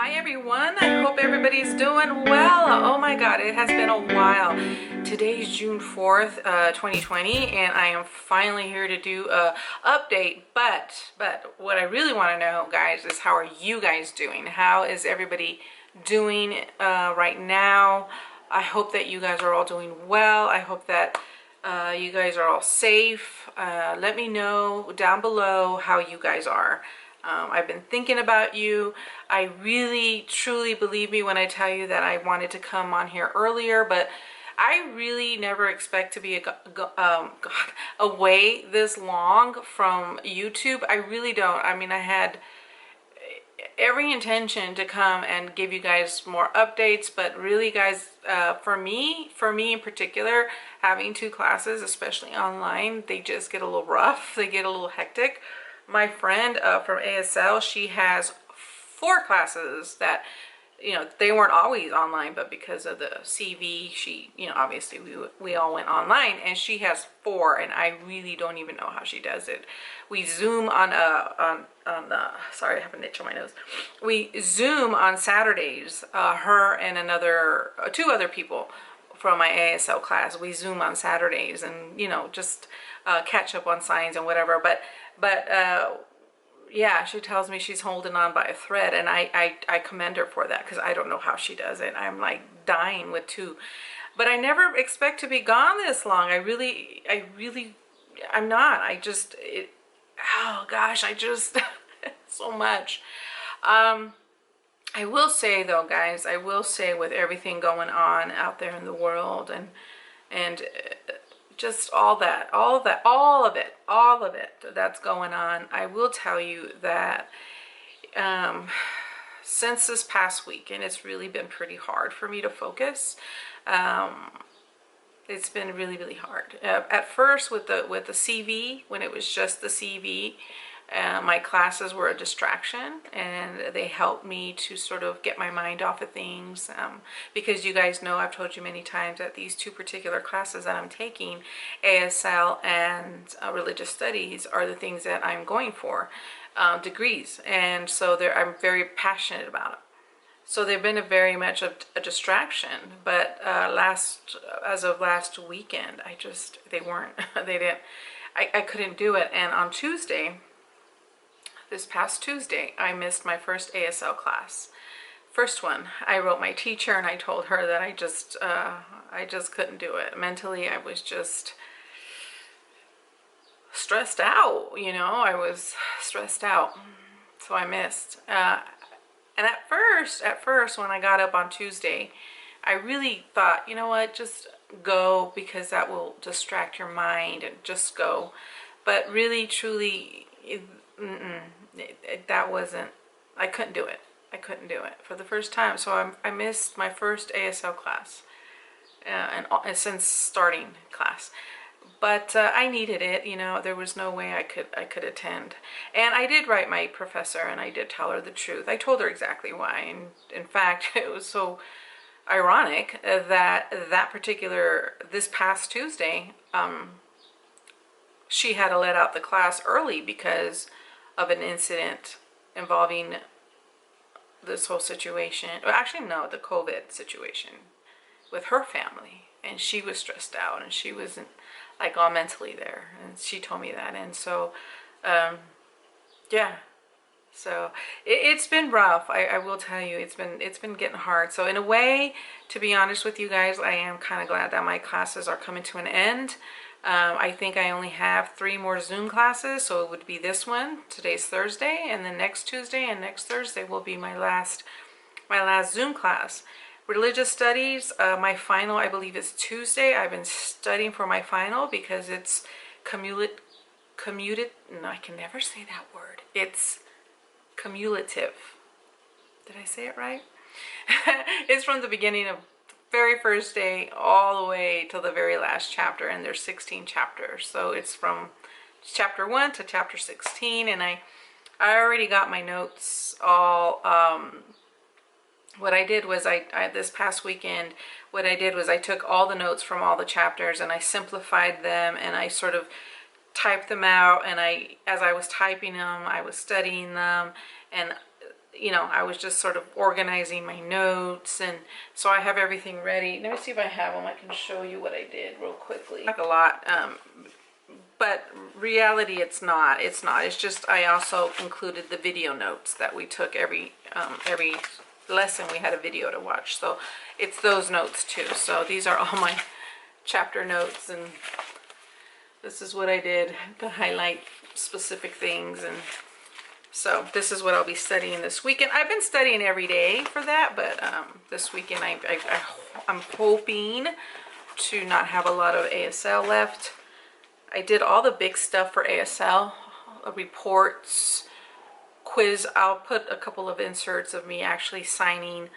Hi everyone, I hope everybody's doing well. Oh my god, it has been a while. Today's June 4th, 2020, and I am finally here to do a update. But what I really want to know, guys, is how are you guys doing? How is everybody doing right now? I hope that you guys are all doing well. I hope that you guys are all safe. Let me know down below how you guys are. I've been thinking about you. I really, truly, believe me when I tell you that I wanted to come on here earlier, but I really never expect to be away this long from YouTube. I really don't. I mean, I had every intention to come and give you guys more updates, but really, guys, for me in particular, having two classes, especially online, they just get a little rough. They get a little hectic. My friend from ASL, she has 4 classes that, you know, they weren't always online, but because of the CV, she, you know, obviously we all went online, and she has 4, and I really don't even know how she does it. We Zoom on sorry, I have an itch on my nose. We Zoom on Saturdays, her and another 2 other people from my ASL class. We Zoom on Saturdays, and, you know, just catch up on signs and whatever. But yeah, she tells me she's holding on by a thread, and I commend her for that, because I don't know how she does it. I'm like dying with 2, but I never expect to be gone this long. I'm not. Oh gosh, I just so much. I will say though, guys, I will say, with everything going on out there in the world, and just all of it that's going on, I will tell you that since this past week, and it's really been pretty hard for me to focus. It's been really hard. At first with the CV, when it was just the CV, my classes were a distraction, and they helped me to sort of get my mind off of things, because you guys know, I've told you many times that these 2 particular classes that I'm taking, ASL and religious studies, are the things that I'm going for, degrees, and so I'm very passionate about it. So they've been very much a distraction, but as of last weekend, I couldn't do it. And on this past Tuesday, I missed my first ASL class. First one. I wrote my teacher, and I told her that I just couldn't do it. Mentally, I was just stressed out, you know, I was stressed out. So I missed. And at first, when I got up on Tuesday, I really thought, you know what, just go, because that will distract your mind, and just go. But really, truly, that wasn't, I couldn't do it. I couldn't do it for the first time. So I missed my first ASL class, and since starting class. But I needed it, you know. There was no way I could attend. And I did write my professor, and I did tell her the truth. I told her exactly why. And in fact, it was so ironic that this past Tuesday, she had to let out the class early because of an incident involving this whole situation. Well, actually, no, the COVID situation with her family. And she was stressed out, and she wasn't like all mentally there, and she told me that. And so yeah, so it's been rough. I will tell you, it's been getting hard. So in a way, to be honest with you guys, I am kind of glad that my classes are coming to an end. I think I only have 3 more Zoom classes, so it would be this one. Today's Thursday, and then next Tuesday and next Thursday will be my last Zoom class. Religious studies, my final, I believe, is Tuesday. I've been studying for my final because it's no, I can never say that word. It's cumulative. Did I say it right? It's from the beginning of very first day all the way till the very last chapter, and there's 16 chapters. So it's from chapter 1 to chapter 16, and I already got my notes all. What I did was this past weekend, what I did was I took all the notes from all the chapters, and I simplified them, and I sort of typed them out, and as I was typing them, I was studying them, and you know, I was just sort of organizing my notes, and so I have everything ready. Let me see if I have them. I can show you what I did real quickly. Like a lot, but reality, it's not. It's not. It's just I also included the video notes that we took every lesson. We had a video to watch, so it's those notes too. So these are all my chapter notes, and this is what I did to highlight specific things. And so this is what I'll be studying this weekend. I've been studying every day for that, but this weekend I'm hoping to not have a lot of ASL left. I did all the big stuff for ASL, reports, quiz. I'll put a couple of inserts of me actually signing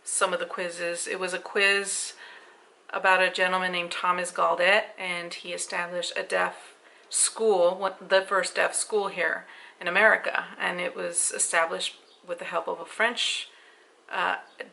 some of the quizzes. It was a quiz about a gentleman named Thomas Gaudet, and he established a deaf school, the first deaf school here in America, and it was established with the help of a French,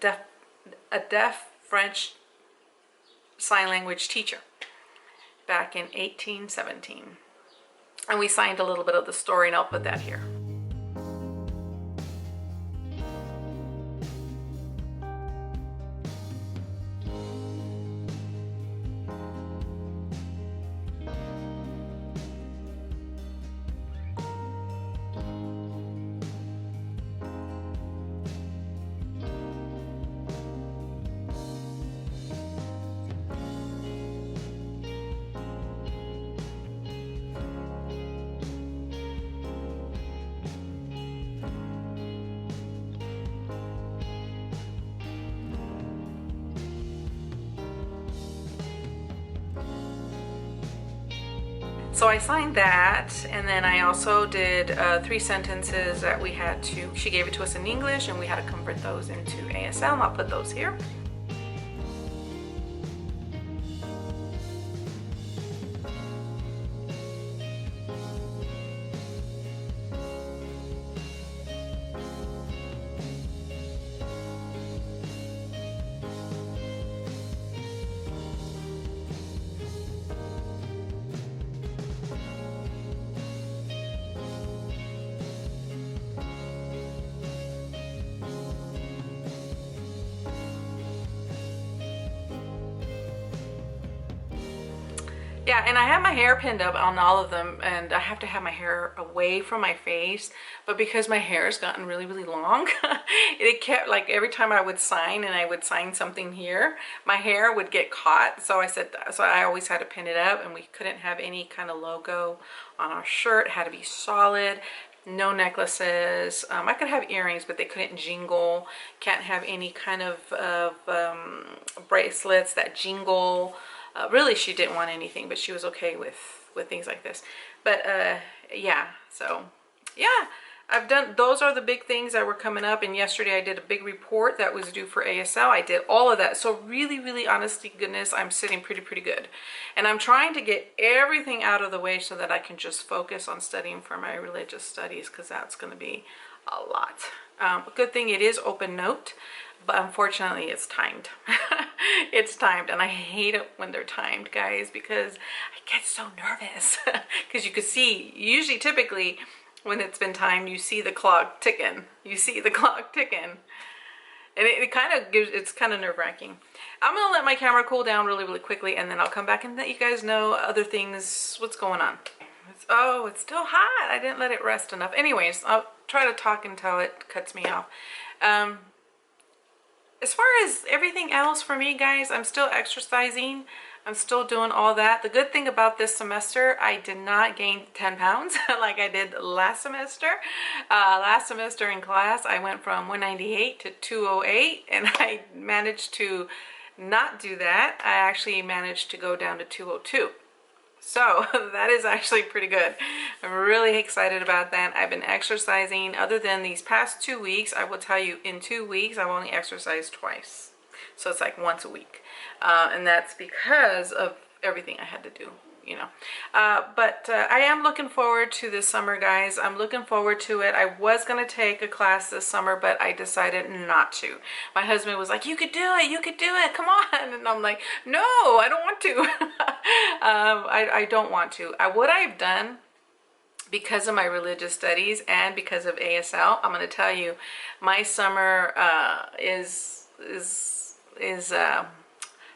deaf French sign language teacher back in 1817. And we signed a little bit of the story, and I'll put that here. So I signed that, and then I also did 3 sentences that we had to, she gave it to us in English, and we had to convert those into ASL, and I'll put those here. Yeah, and I have my hair pinned up on all of them, and I have to have my hair away from my face, but because my hair has gotten really, really long, it kept, like, every time I would sign and I would sign something here, my hair would get caught. So I said, so I always had to pin it up, and we couldn't have any kind of logo on our shirt. It had to be solid. No necklaces. I could have earrings, but they couldn't jingle. Can't have any kind of bracelets that jingle. Really, she didn't want anything, but she was okay with things like this. But yeah, so yeah, I've done, those are the big things that were coming up. And yesterday I did a big report that was due for ASL. I did all of that. So really, really, honestly, goodness, I'm sitting pretty good. And I'm trying to get everything out of the way so that I can just focus on studying for my religious studies, because that's going to be a lot. Good thing it is open note, but unfortunately it's timed. It's timed, and I hate it when they're timed, guys, because I get so nervous. Because you can see, usually, typically, when it's been timed, you see the clock ticking. You see the clock ticking. And it kind of gives, it's kind of nerve-wracking. I'm going to let my camera cool down really, really quickly, and then I'll come back and let you guys know other things, what's going on. Oh, it's still hot. I didn't let it rest enough. Anyways, I'll try to talk until it cuts me off. As far as everything else for me, guys, I'm still exercising. I'm still doing all that. The good thing about this semester, I did not gain 10 pounds like I did last semester. Last semester in class, I went from 198 to 208, and I managed to not do that. I actually managed to go down to 202. So that is actually pretty good. I'm really excited about that. I've been exercising, other than these past 2 weeks. I will tell you, in 2 weeks, I've only exercised twice. So it's like once a week. And that's because of everything I had to do, you know. But I am looking forward to this summer, guys. I'm looking forward to it. I was going to take a class this summer, but I decided not to. My husband was like, you could do it. You could do it. Come on. And I'm like, no, I don't want to. I don't want to. What I've done because of my religious studies and because of ASL, I'm going to tell you, my summer is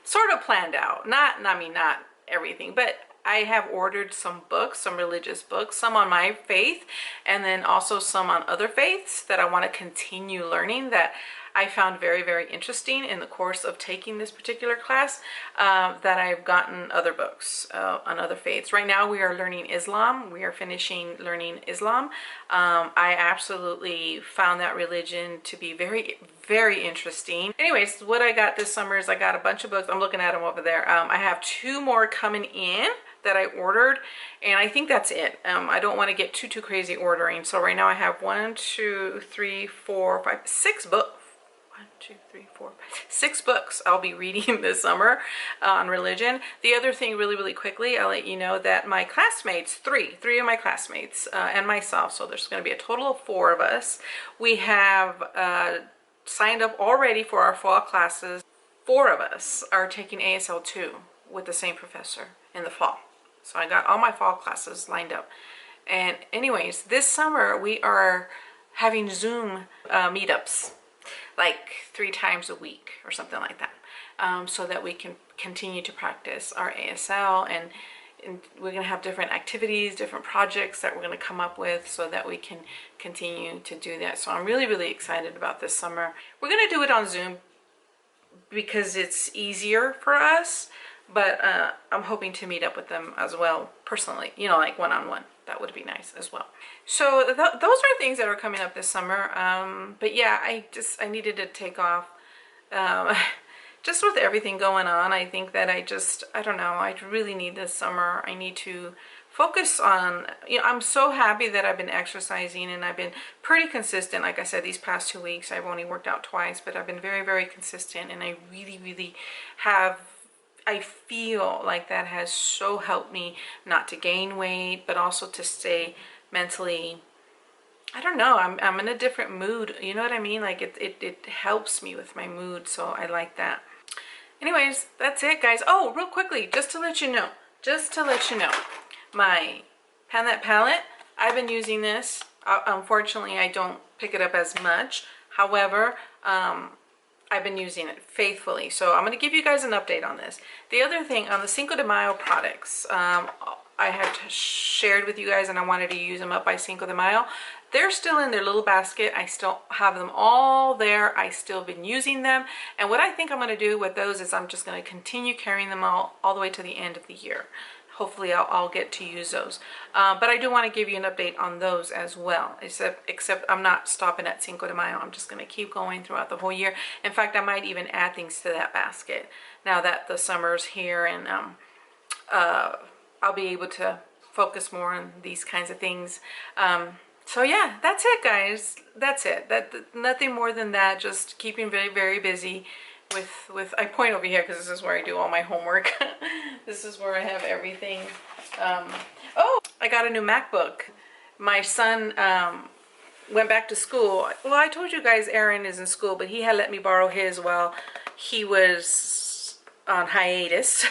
sort of planned out. I mean, not everything, but I have ordered some books, some religious books, some on my faith, and then also some on other faiths that I want to continue learning, that I found very, very interesting in the course of taking this particular class, that I've gotten other books on other faiths. Right now we are learning Islam. We are finishing learning Islam. I absolutely found that religion to be very, very interesting. Anyways, what I got this summer is I got a bunch of books. I'm looking at them over there. I have 2 more coming in that I ordered, and I think that's it. I don't want to get too crazy ordering. So right now I have 1, 2, 3, 4, 5, 6 books. 1, 2, 3, 4, 5, 6 books I'll be reading this summer on religion. The other thing, really quickly, I'll let you know that my classmates, three of my classmates and myself, so there's going to be a total of 4 of us. We have signed up already for our fall classes. 4 of us are taking ASL 2 with the same professor in the fall. So I got all my fall classes lined up. And anyways, this summer we are having Zoom meetups, like 3 times a week or something like that, so that we can continue to practice our ASL, and we're going to have different activities, different projects that we're going to come up with so that we can continue to do that. So I'm really excited about this summer. We're going to do it on Zoom because it's easier for us, but I'm hoping to meet up with them as well personally, you know, like one-on-one. That would be nice as well. So those are things that are coming up this summer. But yeah, I needed to take off. Just with everything going on, I think that I don't know, I really need this summer. I need to focus on, you know, I'm so happy that I've been exercising and I've been pretty consistent. Like I said, these past 2 weeks, I've only worked out twice, but I've been very consistent, and I really have, I feel like that has so helped me not to gain weight, but also to stay mentally, I don't know, I'm in a different mood, you know what I mean? Like it helps me with my mood, so I like that. Anyways, that's it, guys. Oh, real quickly, just to let you know, my Pan palette, I've been using this. Unfortunately, I don't pick it up as much. However, I've been using it faithfully, so I'm going to give you guys an update on this. The other thing, on the Cinco de Mayo products, I had shared with you guys, and I wanted to use them up by Cinco de Mayo. They're still in their little basket. I still have them all there. I still been using them, and what I think I'm going to do with those is I'm just going to continue carrying them all the way to the end of the year. Hopefully I'll get to use those, but I do want to give you an update on those as well, except I'm not stopping at Cinco de Mayo. I'm just going to keep going throughout the whole year. In fact, I might even add things to that basket now that the summer's here, and I'll be able to focus more on these kinds of things. So yeah, that's it, guys. That's it. Nothing more than that. Just keeping very busy with I point over here because this is where I do all my homework. This is where I have everything. Oh, I got a new MacBook. My son went back to school. Well, I told you guys Aaron is in school, but he had let me borrow his while he was on hiatus.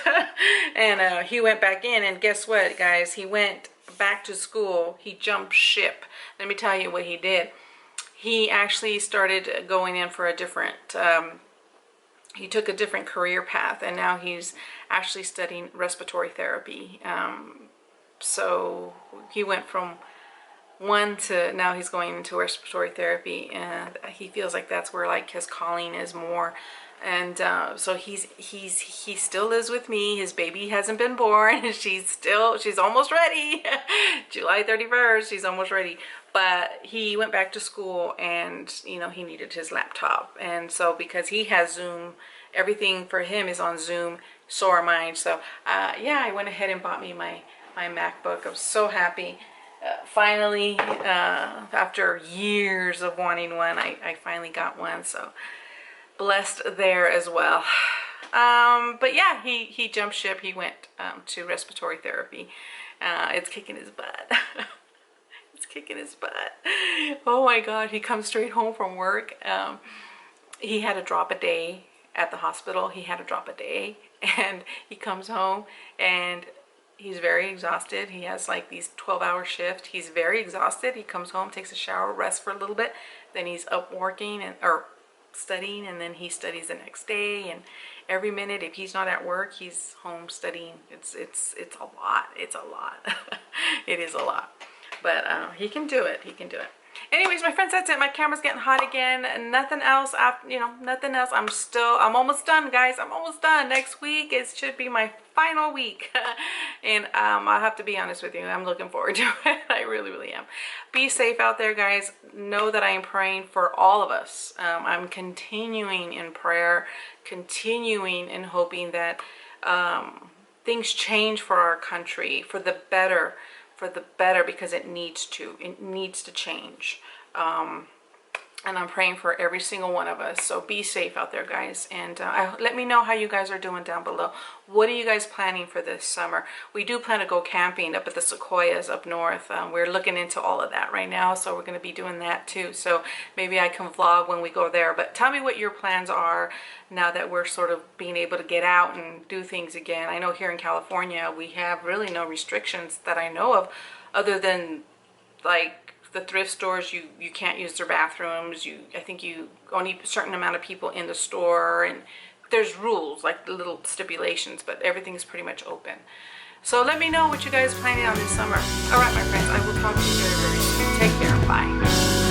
And he went back in, and guess what, guys? He went back to school. He jumped ship. Let me tell you what he did. He actually started going in for a different he took a different career path, and now he's actually studying respiratory therapy. So he went from one to now he's going into respiratory therapy, and he feels like that's where like his calling is more. And so he still lives with me. His baby hasn't been born. She's almost ready. July 31st, she's almost ready. But he went back to school, and you know, he needed his laptop, and so because he has Zoom, everything for him is on Zoom, so are mine. So yeah, I went ahead and bought me my MacBook. I'm so happy. Finally, after years of wanting one, I finally got one, so blessed there as well. But yeah, he jumped ship. He went to respiratory therapy. It's kicking his butt. Kicking his butt. Oh my god, he comes straight home from work. He had to drop a day at the hospital. He had to drop a day, and he comes home, and He's very exhausted. He has like these 12-hour shift. He's very exhausted. He comes home, takes a shower, rests for a little bit, then he's up working or studying, and then he studies the next day. And every minute, if he's not at work, he's home studying. It's a lot. It's a lot. It is a lot. But he can do it. He can do it. Anyways, my friends, that's it. My camera's getting hot again. Nothing else. Nothing else. I'm almost done, guys. I'm almost done. Next week, it should be my final week. And I'll have to be honest with you. I'm looking forward to it. I really, really am. Be safe out there, guys. Know that I am praying for all of us. I'm continuing in prayer, continuing in hoping that things change for our country, for the better, because it needs to change. And I'm praying for every single one of us. So be safe out there, guys. And let me know how you guys are doing down below. What are you guys planning for this summer? We do plan to go camping up at the Sequoias up north. We're looking into all of that right now, so we're going to be doing that too. So maybe I can vlog when we go there. But tell me what your plans are now that we're sort of being able to get out and do things again. I know here in California we have really no restrictions that I know of, other than like the thrift stores. You can't use their bathrooms. I think you only a certain amount of people in the store, and there's rules, like little stipulations, but everything's pretty much open. So let me know what you guys are planning on this summer. All right, my friends, I will talk to you very, very soon. Take care. Bye.